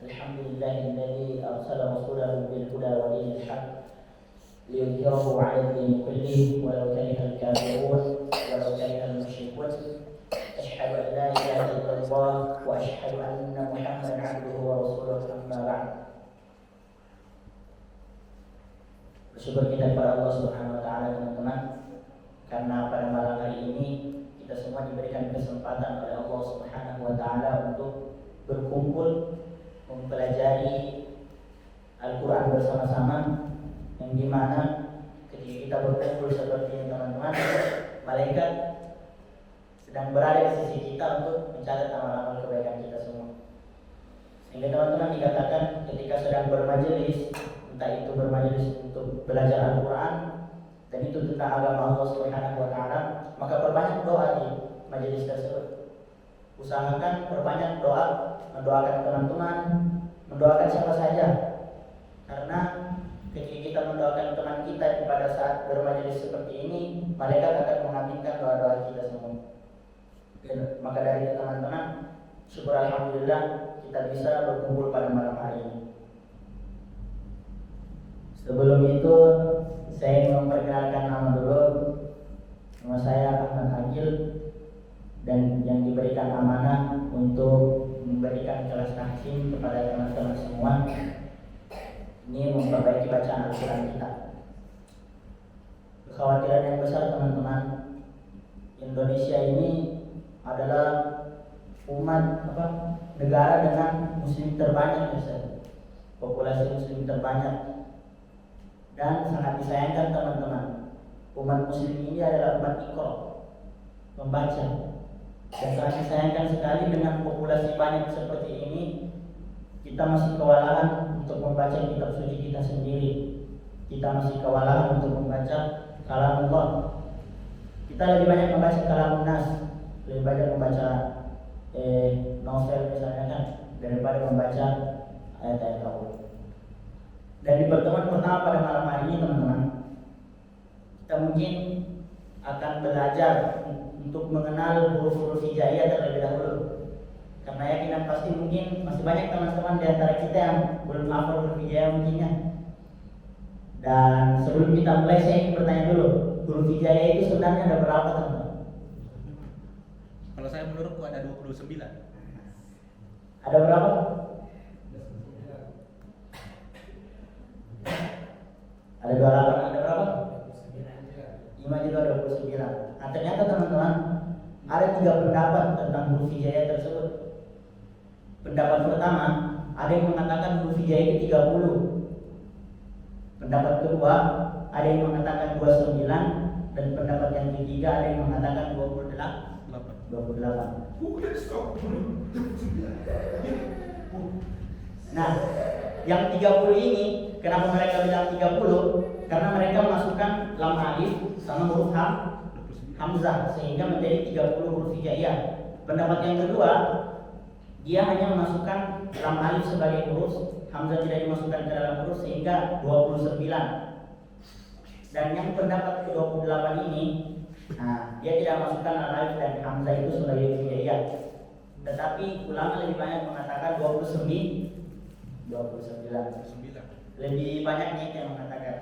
الحمد لله الذي أرسل رسوله بالهدى ودين الحق ليظهره على الدين كله ولو كره الكافرون ولو كره المشركون. أشهد أن لا إله إلا الله وأشهد أن محمدا عبده ورسوله. أما بعد. Bersyukur kita kepada Allah Subhanahu wa taala, teman-teman, karena pada malam hari ini kita semua diberikan kesempatan oleh Allah Subhanahu wa taala untuk berkumpul mempelajari Al-Qur'an bersama-sama, yang dimana ketika kita berkumpul seperti ini, teman-teman, malaikat sedang berada di sisi kita untuk mencatat amal-amal kebaikan kita semua. Sehingga teman-teman dikatakan ketika sedang bermajelis, entah itu bermajelis untuk belajar Al-Quran dan itu tentang agama Allah Subhanahu wa taala, maka perbanyak doa di majelis tersebut. Usahakan perbanyak doa, mendoakan teman-teman, mendoakan siapa saja. Karena ketika kita mendoakan teman kita pada saat bermajelis seperti ini, malaikat akan mengaminkan doa-doa kita semua. Dan maka dari itu, teman-teman, syukur alhamdulillah kita bisa berkumpul pada malam hari ini. Sebelum itu saya ingin memperkenalkan nama dulu. Nama saya Ahmad Agil dan yang diberikan amanah untuk memberikan kelas tahsin kepada teman-teman semua ini memperbaiki bacaan Al-Quran kita. Kekhawatiran yang besar, teman-teman, Indonesia ini adalah negara dengan muslim terbanyak, populasi muslim terbanyak. Dan sangat disayangkan, teman-teman, umat muslim ini adalah umat Iqra, membaca. Dan sangat disayangkan sekali dengan populasi banyak seperti ini, kita masih kewalahan untuk membaca kitab suci kita sendiri. Kita masih kewalahan untuk membaca kalamullah. Kita lebih banyak membaca kalamun nas, lebih banyak membaca novel misalnya kan, daripada membaca ayat-ayat Allah. Dan di pertemuan pertama pada malam hari ini, teman-teman, kita mungkin akan belajar untuk mengenal huruf-huruf hijaiyah terlebih dahulu. Karena yakinan pasti mungkin masih banyak teman-teman di antara kita yang belum hafal huruf hijaiyah mungkinnya. Dan sebelum kita mulai, saya ingin bertanya dulu, huruf hijaiyah itu sebenarnya ada berapa, teman-teman? Kalau saya menurutku ada 29. Ada berapa? Ada 28, ada berapa? 5 juga 29. Nah, ternyata, teman-teman, ada 3 pendapat tentang huruf hijaiyah tersebut. Pendapat pertama, ada yang mengatakan huruf hijaiyah itu 30. Pendapat kedua, ada yang mengatakan 29. Dan pendapat yang ketiga, ada yang mengatakan 28. Nah, yang 30 ini, kenapa mereka bilang 30? Karena mereka memasukkan lam alif sama huruf hamzah, sehingga menjadi 30 huruf hijaiyah. Pendapat yang kedua, dia hanya memasukkan lam alif sebagai huruf, hamzah tidak dimasukkan ke dalam huruf, sehingga 29. Dan yang pendapat ke-28 ini, dia tidak masukkan lam alif dan hamzah itu sebagai huruf hijaiyah. Tetapi ulama lebih banyak mengatakan 29. Lebih banyaknya itu yang mengatakan.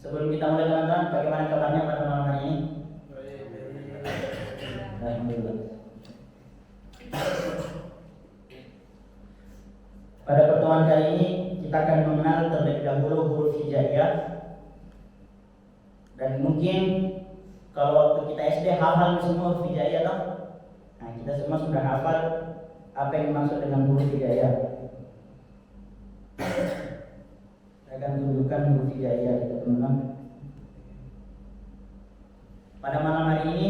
Sebelum kita mulai, teman-teman, bagaimana kabarnya pada malam hari ini? Alhamdulillah. Pada pertemuan kali ini kita akan mengenal terlebih dahulu huruf hijaiyah. Dan mungkin kalau waktu kita SD hafal semua huruf hijaiyah, toh? Nah, kita semua sudah hafal apa yang dimaksud dengan huruf hijaiyah. Saya akan tunjukkan huruf hijaiyah itu, teman-teman. Pada malam hari ini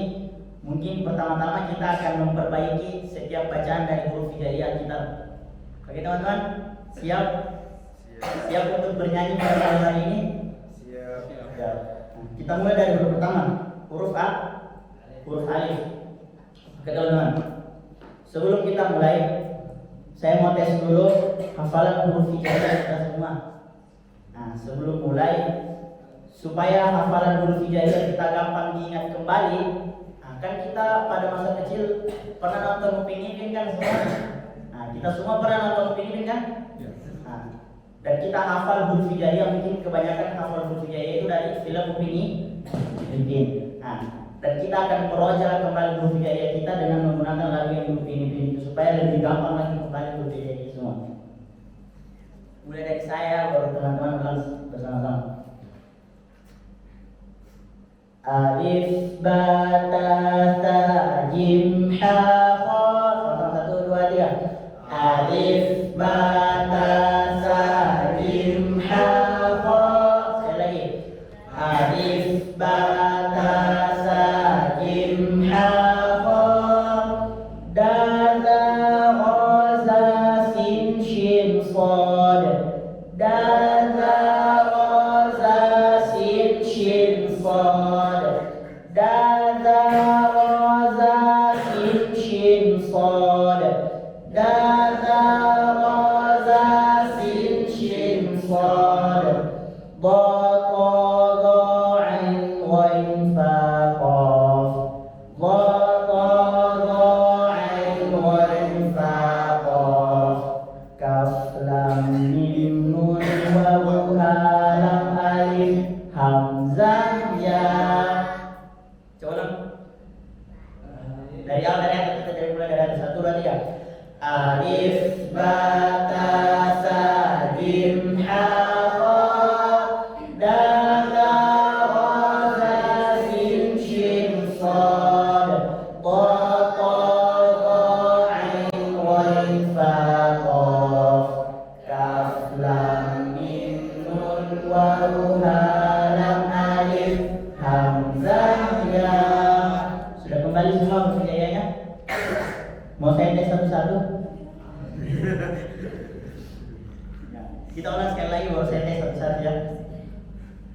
mungkin pertama-tama kita akan memperbaiki setiap bacaan dari huruf hijaiyah kita. Oke, teman-teman, siap? Siap untuk bernyanyi pada malam hari ini? Siap. Kita mulai dari huruf pertama, huruf alif. Oke, teman-teman, sebelum kita mulai, saya mau tes dulu hafalan huruf hijaiyah kita semua. Nah, sebelum mulai, supaya hafalan huruf hijaiyah kita gampang diingat kembali, kan kita pada masa kecil pernah nonton Upin Ipin kan semua. Nah, kita semua pernah nonton Upin Ipin kan? Nah, dan kita hafal huruf hijaiyah, mungkin kebanyakan hafal huruf hijaiyah itu dari film Upin Ipin. Nah, dan kita akan meroja kembali huruf hijaiyah kita dengan menggunakan lagu yang Upin Ipin itu supaya lebih gampang lagi kembali huruf hijaiyah semua. Mulai dari saya, baru teman-teman harus bersama-sama. Alif ba ta tha jim ha kha. Satu dua tiga. Alif ba ta tha jim ha kha. Sekali lagi. Alif ba ta tha jim ha kha. Dal za ra za sin shin sad. Dal za ra za sin shin sad. Dal za ra za sin shin sad. Dal za ra za sin shin sad. Dha ta dha ain ghain fa qaf. Dha ta dha ain ghain fa qaf. Kaf lam mim nun waw ha lam alif hamzah ya. Coba ulang. Dari awal, dari atas, kita dari mulai dari atas. 1 2 3. Alif ba ta tha jim ha kha. Dal za ra za sin shin sad. Dha ta dha ain ghain fa qaf. Kaf lam mim nun waw ha lam alif hamzah ya. Sudah kembali semua huruf hijaiyahnya? Mau saya tes satu-satu? Nah, kita ulang sekali lagi, baru saya tes satu-satu ya.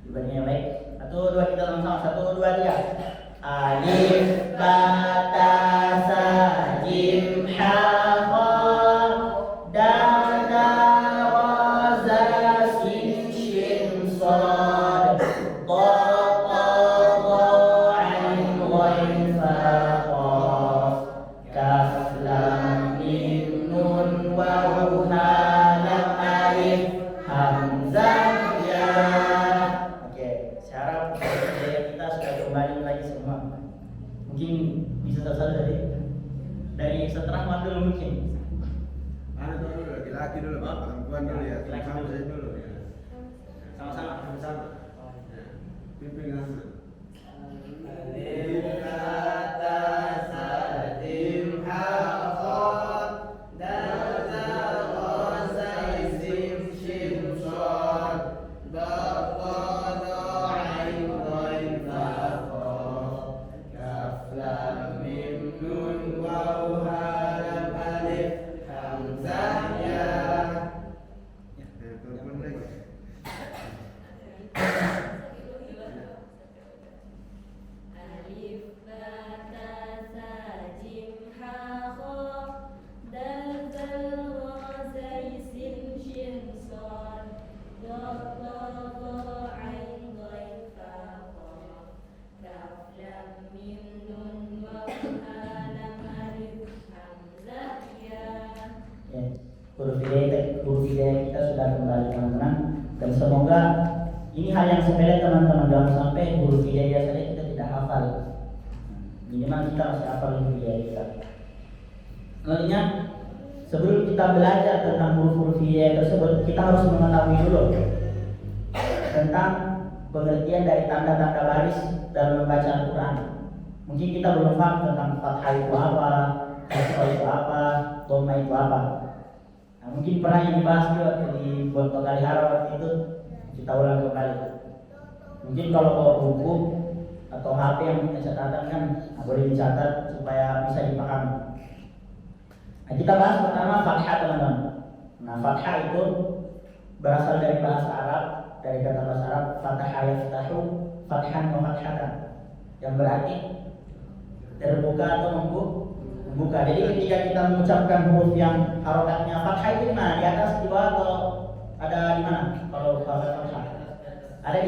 Dibandingnya baik. 1 2 kita ulang sama. 1 2 3. Alif ba ta tha jim ha kha. Dal za ra za sin shin sad. Dha ta dha ain ghain fa qaf. Kaf lam mim nun waw ha lam alif hamzah ya. Oke, sekarang kita sudah kembali lagi semua. Mungkin bisa satu-satu dari setelah dulu mungkin. Dulu, laki-laki dulu, Pak. Perempuan dulu ya. Laki-laki Sama saya dulu. Sama-sama. Pimpin Ahmad. Alif ba ta tha jim ha kha. Dal za ra za sin shin sad. Dha ta dha ain ghain fa qaf. Kaf lam mim nun waw ha lam alif hamzah ya. Perempuan lagi. Alif ba ta tha jim ha kha. Dal zal ra zai sin shin sad. Dha ta dha ain ghain fa qaf. Kaf lam mim nun waw ha lam alif hamzah ya. Ya, huruf hijaiyah kita sudah kembali teman-teman, dan semoga ini hal yang sepele teman-teman, jangan sampai huruf hijaiyah saja kita tidak hafal. Minimal kita masih hafal huruf hijaiyah kita. Lainnya, sebelum kita belajar tentang huruf-huruf hijaiyah tersebut, kita harus mengetahui dulu tentang pengertian dari tanda-tanda baris dalam membaca Al-Quran. Mungkin kita belum paham tentang fathah itu apa, kasrah itu apa, dhamma itu apa. Nah, mungkin pernah ini dibahas juga di Bonto Kalihara waktu itu, kita ulang kembali. Mungkin kalau bawa buku atau HP yang punya catatan kan, boleh dicatat supaya bisa dipahami. Nah, kita bahas pertama fathah teman-teman. Nah, fathah itu berasal dari bahasa Arab, dari kata bahasa Arab fathaha yaftahu fathan wa fathatan, yang berarti terbuka atau membuka. Jadi ketika kita mengucapkan huruf yang harokatnya fathah itu di mana? Di atas, di bawah, atau ada di mana? Kalau harokat fathah ada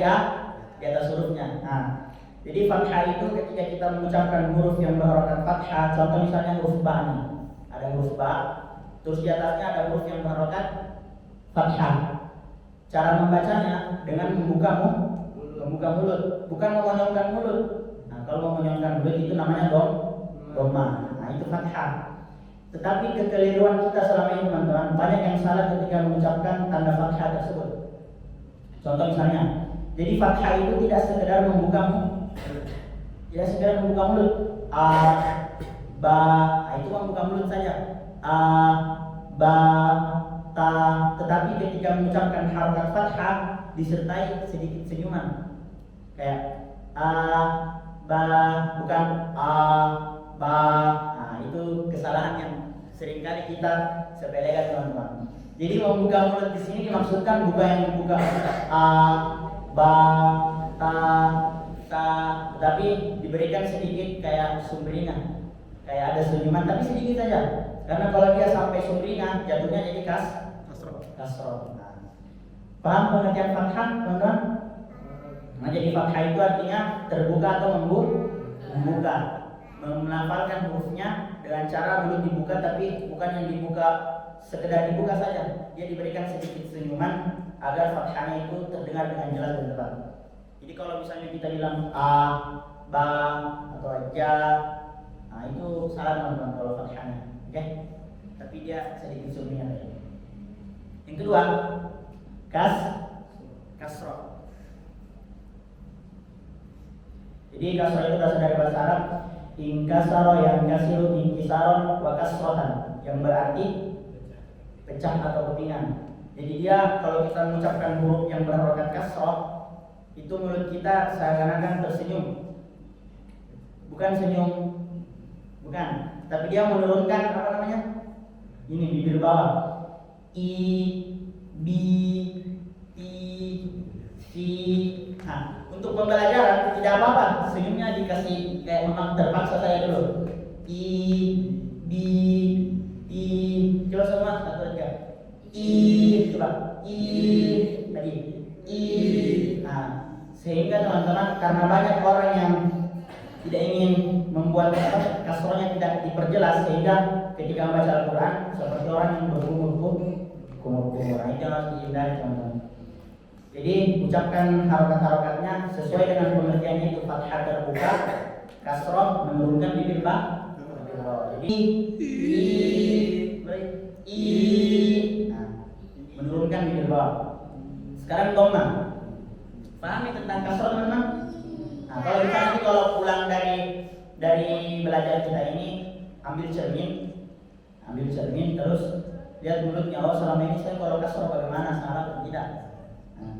di atas hurufnya. Nah, Jadi fathah itu ketika kita mengucapkan huruf yang berharokat fathah, contoh misalnya huruf ba nih. Ada huruf ba, terus di atasnya ada huruf yang berharokat fathah. Cara membacanya dengan membuka mulut, bukan mengonyongkan mulut. Nah, kalau mengonyongkan mulut itu namanya doma. Nah, itu fathah. Tetapi kekeliruan kita selama ini teman-teman, banyak yang salah ketika mengucapkan tanda fathah tersebut. Contoh misalnya, jadi fathah itu tidak sekedar membuka mulut. A, ba, nah, itu membuka mulut saja. A, ba, ta. Tetapi ketika mengucapkan harokat fathah disertai sedikit senyuman, kayak a, ba, bukan a, ba. Nah, itu kesalahan yang seringkali kita sepelekan teman-teman. Jadi membuka mulut di sini dimaksudkan bukan yang membuka a, ba, ta, tetapi diberikan sedikit kayak sumringah, kayak ada senyuman tapi sedikit saja. Karena kalau dia sampai sumringah jatuhnya jadi kasroh. Nah, paham pengertian fathah teman-teman? Nah, jadi fathah itu artinya terbuka atau membuka, melafalkan hurufnya dengan cara mulut dibuka, tapi bukan yang dibuka sekedar dibuka saja. Dia diberikan sedikit senyuman agar fathahnya itu terdengar dengan jelas dan terang. Jadi kalau misalnya kita bilang a, ba, atau ja, nah itu salah teman-teman kalau fathahnya, oke? Tapi dia sedikit senyuman. Yang kedua, kasroh. Jadi kasroh itu berasal dari bahasa Arab inkasaro yang kasiru inkisaron wa kasrohan, yang berarti pecah atau kepingan. Jadi dia kalau kita mengucapkan huruf yang berharokat kasroh, itu mulut kita seakan-akan tersenyum. Bukan senyum, bukan, tapi dia menurunkan apa namanya? Ini bibir bawah. I, bi, ti, si. Nah, untuk pembelajaran tidak apa-apa senyumnya dikasih kayak memang terpaksa saya dulu. I, bi, ti. Coba semua satu tiga. I, coba. I, tadi. I. Nah, sehingga teman-teman, karena banyak orang yang tidak ingin membuat kasrohnya tidak diperjelas, sehingga ketika membaca Al-Quran seperti orang yang berkumur-kumur. Nah, itu harus dihindari teman-teman. Jadi ucapkan harokat-harokatnya sesuai dengan pengertiannya, itu fathah terbuka, kasroh menurunkan bibir bawah. Jadi nah, menurunkan bibir bawah. Sekarang doma. Pahami tentang kasroh teman-teman? Nah, kalau bisa nanti kalau pulang dari belajar kita ini ambil cermin terus lihat mulutnya, oh selama ini saya kalau kasroh bagaimana, salah atau tidak. Nah.